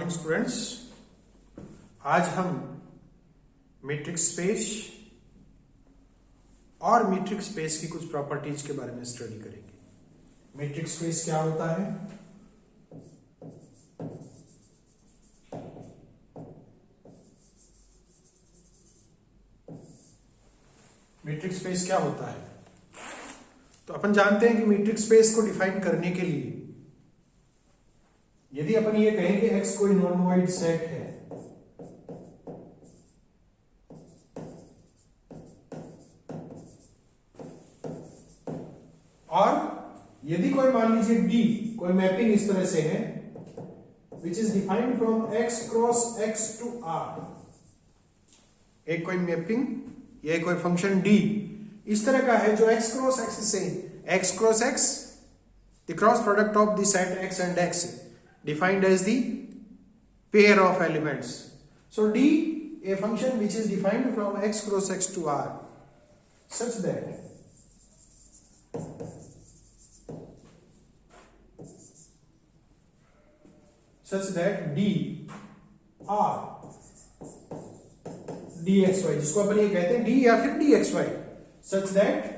Morning students. आज हम metric space और मीट्रिक स्पेस की कुछ प्रॉपर्टीज के बारे में स्टडी करेंगे। मीट्रिक स्पेस क्या होता है, मीट्रिक स्पेस क्या होता है, तो अपन जानते हैं कि मीट्रिक स्पेस को डिफाइन करने के लिए यदि अपन ये कहें कि X कोई नॉर्मोइड सेट है और यदि कोई मान लीजिए D कोई मैपिंग इस तरह से है which is defined from X cross X to R, एक कोई मैपिंग या कोई फंक्शन D इस तरह का है जो X क्रॉस X से X cross X the cross product of the set X and X defined as the pair of elements. So D, a function which is defined from X cross X to R such that D R dxy, जिसको अपन ये कहते हैं D या फिर dxy, such that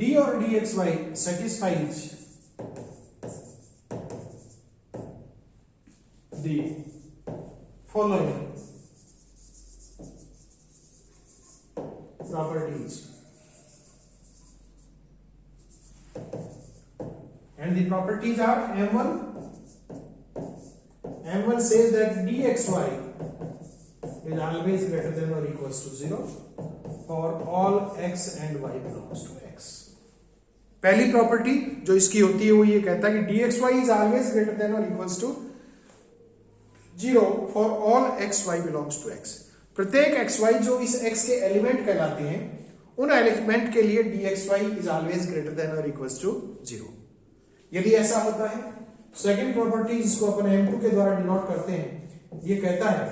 D और dxy satisfies the following properties, and the properties are M1 says that dxy is always greater than or equals to 0 for all x and y belongs to x. पहली property जो इसकी होती है वो ये कहता है कि dxy is always greater than or equals to 0 for all x y belongs to x. प्रत्येक x y जो इस x के एलिमेंट कहलाते हैं उन एलिमेंट के लिए dxy is always greater than or equals to 0. यदि ऐसा होता है, सेकेंड प्रॉपर्टी जिसको अपन M2 के द्वारा डिनोट करते हैं, ये कहता है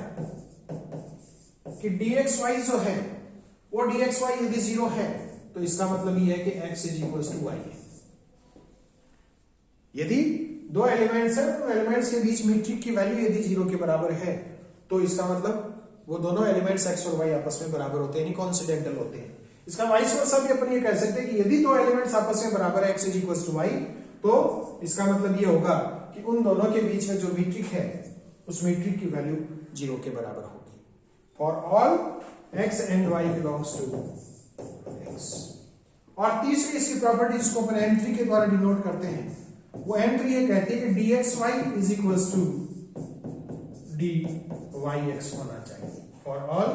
कि dxy जो है वो dxy यदि 0 है तो इसका मतलब ये है कि x is equals to y है। यदि दो एलिमेंट्स हैं, तो एलिमेंट्स के बीच मीट्रिक की वैल्यू यदि 0 के बराबर है तो इसका मतलब वो दोनों एलिमेंट्स x और y आपस में बराबर होते हैं, यानी कॉन्सिडेंटल होते हैं। इसका वाइस वर्सा भी अपन ये कह सकते हैं कि यदि दो एलिमेंट्स आपस में बराबर है x is equal to y, तो इसका मतलब ये होगा कि उन दोनों के बीच में जो मीट्रिक है उस मीट्रिक की वैल्यू 0 के बराबर होगी for all x and y belongs to x। और तीसरी इसकी प्रॉपर्टी जिसको अपन M3 के द्वारा डिनोट करते हैं, वो M3 ये कहती है कि dxy is equals to dyx होना चाहिए for all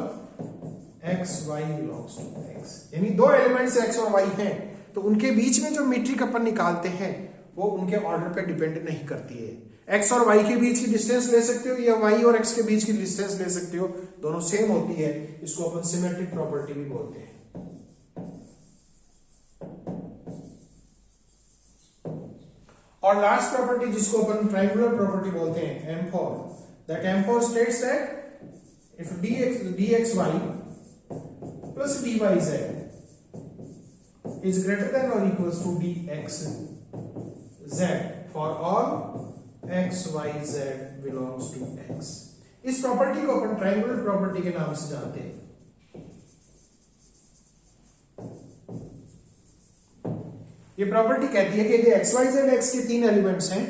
x y belongs to x। यानी दो एलिमेंट्स x और y हैं तो उनके बीच में जो मीट्रिक अपन निकालते हैं वो उनके ऑर्डर पे डिपेंड नहीं करती है। x और y के बीच की डिस्टेंस ले सकते हो या y और x के बीच की डिस्टेंस ले सकते हो, दोनों सेम होती है। इसको अपन सिमेट्रिक प्रॉपर्टी भी बोलते हैं। और लास्ट प्रॉपर्टी जिसको अपन ट्रायंगुलर प्रॉपर्टी बोलते हैं M4, that M4 states that if dxy plus dyz is greater than or equals to dxz for all x y z belongs to x। इस प्रॉपर्टी को अपन triangular property के नाम से जानते हैं। ये प्रॉपर्टी कहती है कि यदि x y z x के तीन एलिमेंट्स हैं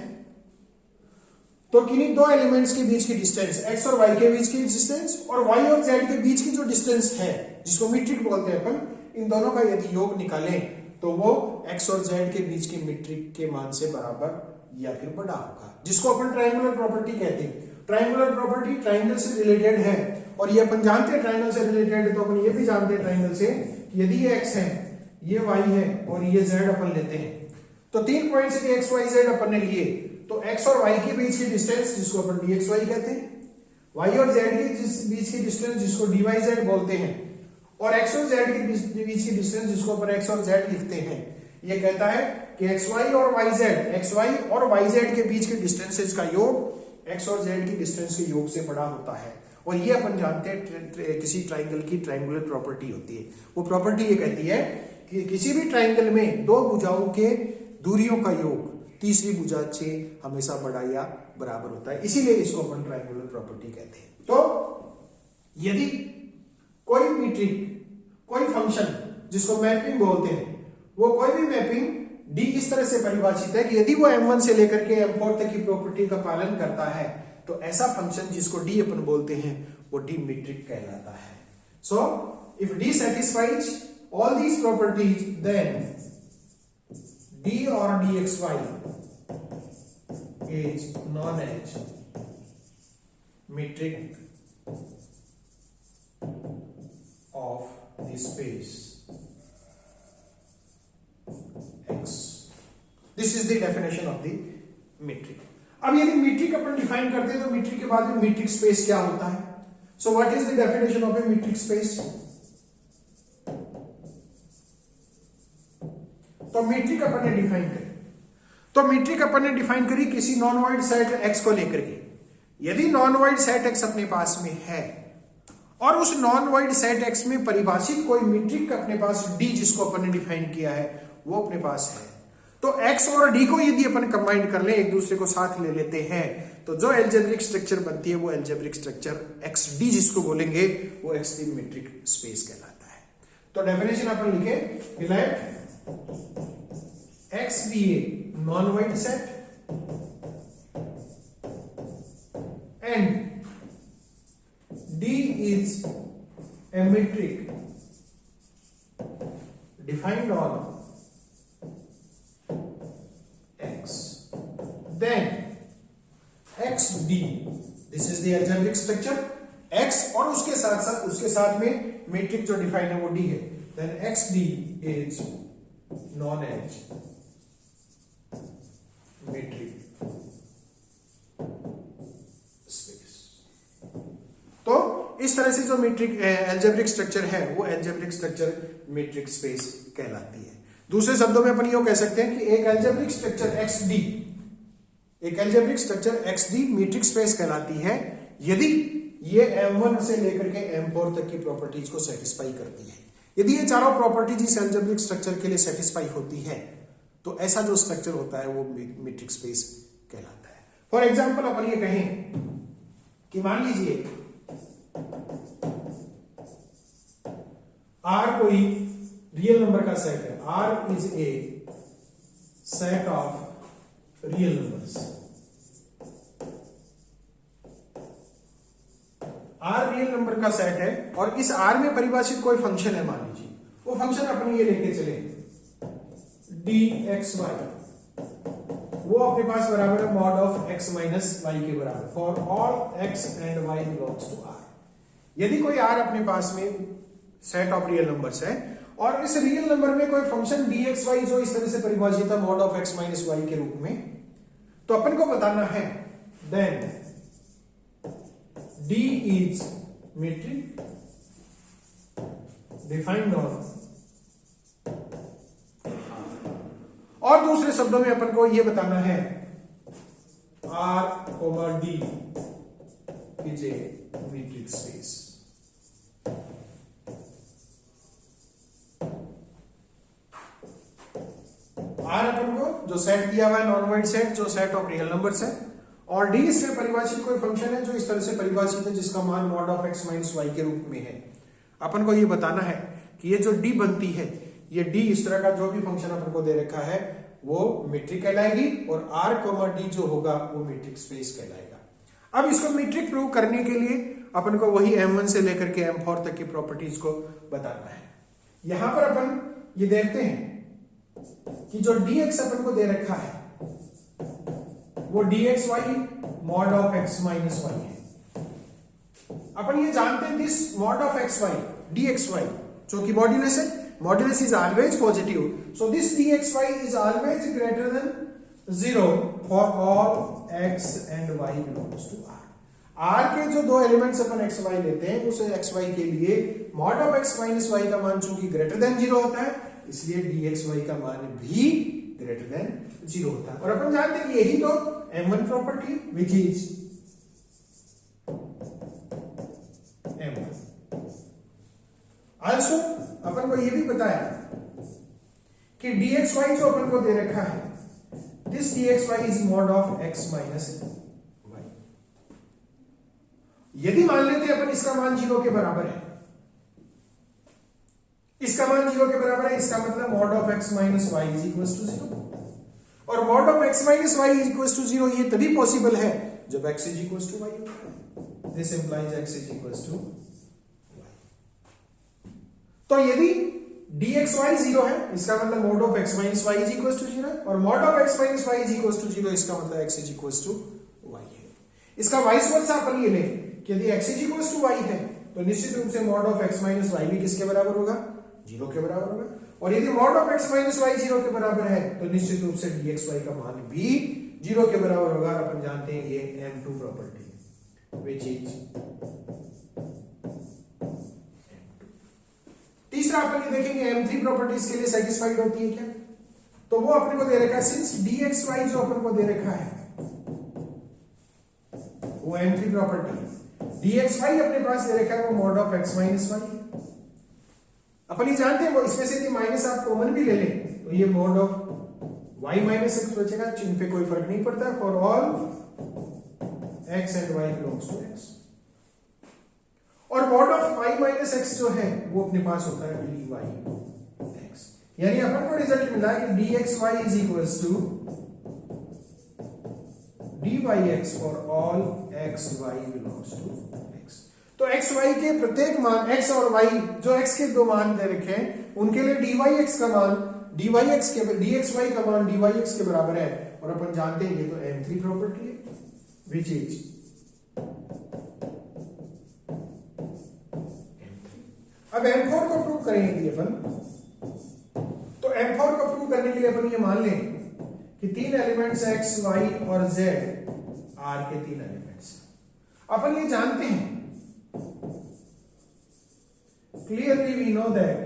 तो किन्हीं दो एलिमेंट्स के बीच की डिस्टेंस x और y के बीच की डिस्टेंस और y और z के बीच की जो डिस्टेंस है जिसको मीट्रिक बोलते हैं अपन, इन दोनों का यदि योग निकालें तो वो x और z के बीच की मीट्रिक के मान से बराबर या फिर बड़ा होगा, जिसको अपन ट्रायंगुलर प्रॉपर्टी कहते हैं। ट्रायंगुलर प्रॉपर्टी ट्रायंगल से रिलेटेड है और ये अपन जानते हैं ट्रायंगल से रिलेटेड है, तो अपन ये भी जानते हैं ट्रायंगल से यदि ये x है, ये y है और ये z अपन लेते हैं, तो 3 पॉइंट से x y z अपन ने लिए तो x और y के बीच की डिस्टेंस जिसको अपन dxy कहते हैं, y और z के बीच की डिस्टेंस जिसको dyz बोलते हैं, और x और z के बीच की डिस्टेंस जिसको अपन x और z लिखते हैं। ये कहता है कि xy और yz के बीच के डिस्टेंसेस का योग x और z की डिस्टेंस के योग से बड़ा होता है। और ये अपन जानते हैं किसी ट्राइंगल की ट्रायंगुलर प्रॉपर्टी होती है। वो प्रॉपर्टी ये कहती है कि किसी भी ट्राइंगल में दो भुजाओं के दूरियों का योग तीसरी भुजा से हमेशा बड़ा या बराबर होता है, इसीलिए इसको अपन ट्रायंगुलर प्रॉपर्टी कहते हैं। तो यदि कोई मीट्रिक, कोई फंक्शन जिसको मैपिंग बोलते हैं, वो कोई भी मैपिंग डी इस तरह से परिभाषित है कि यदि वो m1 से लेकर के m4 तक की प्रॉपर्टी का पालन करता है तो ऐसा फंक्शन जिसको डी अपन बोलते हैं वो डी मीट्रिक कहलाता है। So if d satisfies all these properties then d और dxy is known as metric of the space X. This is the definition of the metric. अब यदि मीट्रिक अपन डिफाइन करते हैं तो मीट्रिक के बाद में मीट्रिक स्पेस क्या होता है? So what is the definition of a metric space? तो मीट्रिक अपन ने डिफाइन करी, तो मीट्रिक अपन ने डिफाइन करी किसी नॉन वाइड सेट एक्स को लेकर के। यदि नॉन वाइड सेट एक्स अपने पास में है और उस नॉन वाइड सेट एक्स में परिभाषित कोई मीट्रिक अपने पास डी जिसको अपन ने डिफाइन किया है वो अपने पास है, तो x और d को यदि अपन कंबाइन कर ले, एक दूसरे को साथ ले लेते हैं, तो जो एल्जेब्रिक स्ट्रक्चर बनती है वो एल्जेब्रिक स्ट्रक्चर xd जिसको बोलेंगे वो xd मीट्रिक स्पेस कहलाता है। तो डेफिनेशन अपन लिखे, late x be a non-wide set and d is a metric defined on then xd, this is the algebraic structure, x और उसके साथ में मीट्रिक जो डिफाइन है वो d है, then xd is known as metric space। तो इस तरह से जो मीट्रिक algebraic स्ट्रक्चर है वो algebraic स्ट्रक्चर मीट्रिक स्पेस कहलाती है। दूसरे शब्दों में अपन ये कह सकते हैं कि एक algebraic स्ट्रक्चर xd, एक algebraic structure xd metric space कहलाती है यदि ये m1 से लेकर के m4 तक की प्रॉपर्टीज को सेटिस्फाई करती है। यदि ये चारों प्रॉपर्टीज इस एल्जेब्रिक स्ट्रक्चर के लिए सेटिस्फाई होती है तो ऐसा जो स्ट्रक्चर होता है वो मीट्रिक स्पेस कहलाता है। फॉर एग्जांपल अपन ये कहें कि मान लीजिए R कोई रियल नंबर का सेट है, R is a set of real numbers, R real number का सेट है और इस R में परिभाषित कोई फंक्शन है, मान लीजिए वो फंक्शन अपन ये लेके चले dxy, वो अपने पास बराबर है mod of x minus y के बराबर for all x and y belongs to R। यदि कोई R अपने पास में सेट ऑफ रियल नंबर्स है और इस रियल नंबर में कोई फंक्शन dxy जो इस तरह से परिभाषित है mod of x minus y के रूप में, तो अपन को बताना है then d is metric defined on, और दूसरे शब्दों में अपन को यह बताना है R, D is a metric space. R अपन को जो सेट दिया हुआ है नॉन वाइड सेट, जो सेट ऑफ रियल नंबर्स है, और D इसमें परिभाषित कोई फंक्शन है जो इस तरह से परिभाषित है जिसका मान mod of x minus y के रूप में है। अपन को ये बताना है कि ये जो D बनती है, ये D इस तरह का जो भी फंक्शन अपन को दे रखा है वो मीट्रिक कहलाएगी और R, D जो होगा वो मीट्रिक स्पेस कहलाएगा। अब इसको मीट्रिक प्रूव करने के लिए अपन को वही m1 से लेकर के m4 तक की प्रॉपर्टीज को बताना है। यहां पर अपन ये देखते हैं कि जो dx अपन को दे रखा है वो dxy mod of x minus y है। अपन ये जानते हैं this mod of xy dxy जो कि मॉड्यूलस है, modulus is always positive, so this dxy is always greater than 0 for all x and y belongs to R। R के जो दो एलिमेंट्स अपन xy लेते हैं उस xy के लिए mod of x minus y का मान चूंकि ग्रेटर देन 0 होता है, इसलिए dxy का मान भी ग्रेटर देन 0 होता है। और अपन जानते हैं कि यही तो m1 property which is m1। Also अपन को यह भी बताया कि dxy जो अपन को दे रखा है this dxy is mod of x minus y। यदि मान लेते हैं अपन इसका मान 0 के बराबर है, इसका मान 0 के बराबर है, इसका मतलब mod of x minus y is equal to 0। और mod of x minus y is equal to 0 ये तभी पॉसिबल है जब x is equal to y होता है। This implies x is equal to y। तो यदि dxy 0 है, इसका मतलब mod of x minus y is equal to 0 है, और mod of x minus y is equal to 0 इसका मतलब x is equal to y है। इसका वाइस वर्सा अपन ये लें कि यदि x is equal to y है तो निश्चित रूप से mod of x minus y भी किसके बराबर होगा? 0 के बराबर होगा। और यदि mod of x minus y 0 के बराबर है तो निश्चित रूप से dxy का मान भी 0 के बराबर होगा। और अपन जानते हैं ये M2 प्रॉपर्टी है, which is तीसरा अपन ये देखेंगे M3 प्रॉपर्टी इसके लिए सेटिस्फाइड होती है क्या? तो वो अपने को दे रखा है, सिंस dxy जो अपन को दे रखा है वो M3 प्रॉपर्टी है, dxy अपने पास दे रखा है वो mod of x minus y है। अपन ये जानते हैं वो इसमें से यदि माइनस आप कॉमन भी ले लें तो ये mod of y minus x बचेगा, चिन्ह पे कोई फर्क नहीं पड़ता। For all x and y belongs to x। और mod of y minus x जो है वो अपने पास होता है dy x। यानी अपन को रिजल्ट मिला कि dxy is equals to dyx for all x y belongs to x। तो x y के प्रत्येक मान x और y जो x के दो मान दे रखे हैं उनके लिए dyx का मान dyx के dxy का मान dyx के बराबर है। और अपन जानते हैं ये तो M3 प्रॉपर्टी है, which is M3। अब M4 को प्रूव करेंगे अपन, तो M4 को प्रूव करने के लिए अपन ये मान लें कि तीन एलिमेंट्स x y और z R के तीन एलिमेंट्स। अपन ये जानते हैं clearly we know that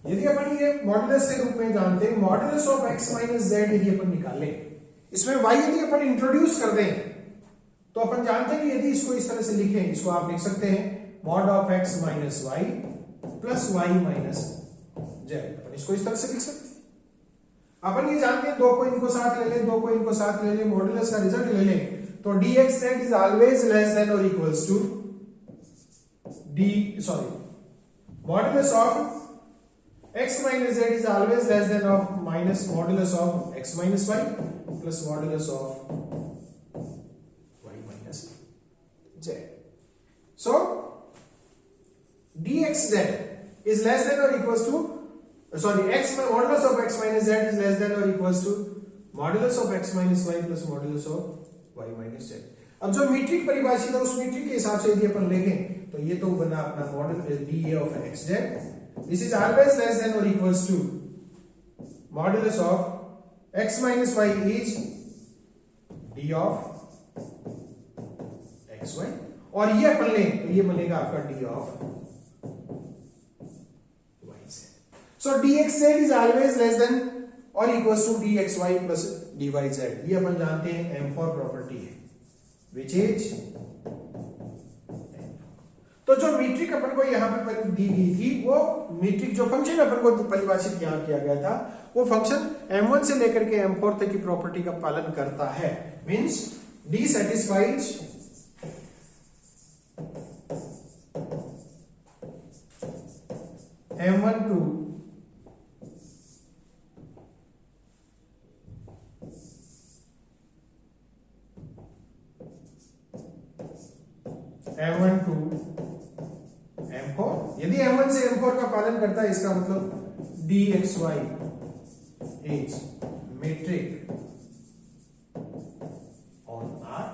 यदि अपन ये मॉडुलस के रूप में जानते हैं, modulus of x minus Z यदि अपन निकालें, इसमें y यदि अपन इंट्रोड्यूस कर दें तो अपन जानते हैं कि यदि इसको इस तरह से लिखें, इसको आप लिख सकते हैं mod of x minus y plus y minus z. अपन इसको इस तरह से लिख सकते हैं। अपन ये जानते हैं दो को इनको साथ ले लें, दो को इनको साथ ले लें, मॉडुलस का रिजल्ट ले लें तो dx z is always less than और equals to modulus of x minus z is always less than of minus modulus of x minus y plus modulus of y minus z. So dxz is less than or equals to modulus of x minus z is less than or equals to modulus of x minus y plus modulus of y minus z. अब जो metric परिभाषित है उस metric के हिसाब से यदि अपन लेंगे तो ये तो बना अपना model dA of xz। This is always less than or equals to modulus of x minus y is d of xy, और ये अपन लें तो ये बनेगा आपका d of yz। So dxz is always less than or equals to dxy plus dyz। ये अपन जानते हैं M4 प्रॉपर्टी है, which is तो जो मीट्रिक अपन को यहां पर दी गई थी वो मीट्रिक जो फंक्शन अपन को परिभाषित यहां किया गया था वो फंक्शन m1 से लेकर के m4 तक की प्रॉपर्टी का पालन करता है। Means d satisfies m1 to m1 to m4। यदि m1 से m4 का पालन करता है इसका मतलब dxy is metric on R,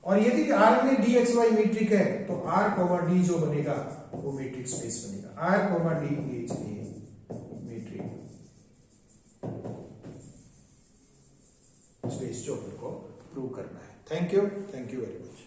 और यदि R में dxy मीट्रिक है तो R, D जो बनेगा वो मीट्रिक स्पेस बनेगा। R, D is a metric space जो अपन को प्रूव करना है। Thank you very much.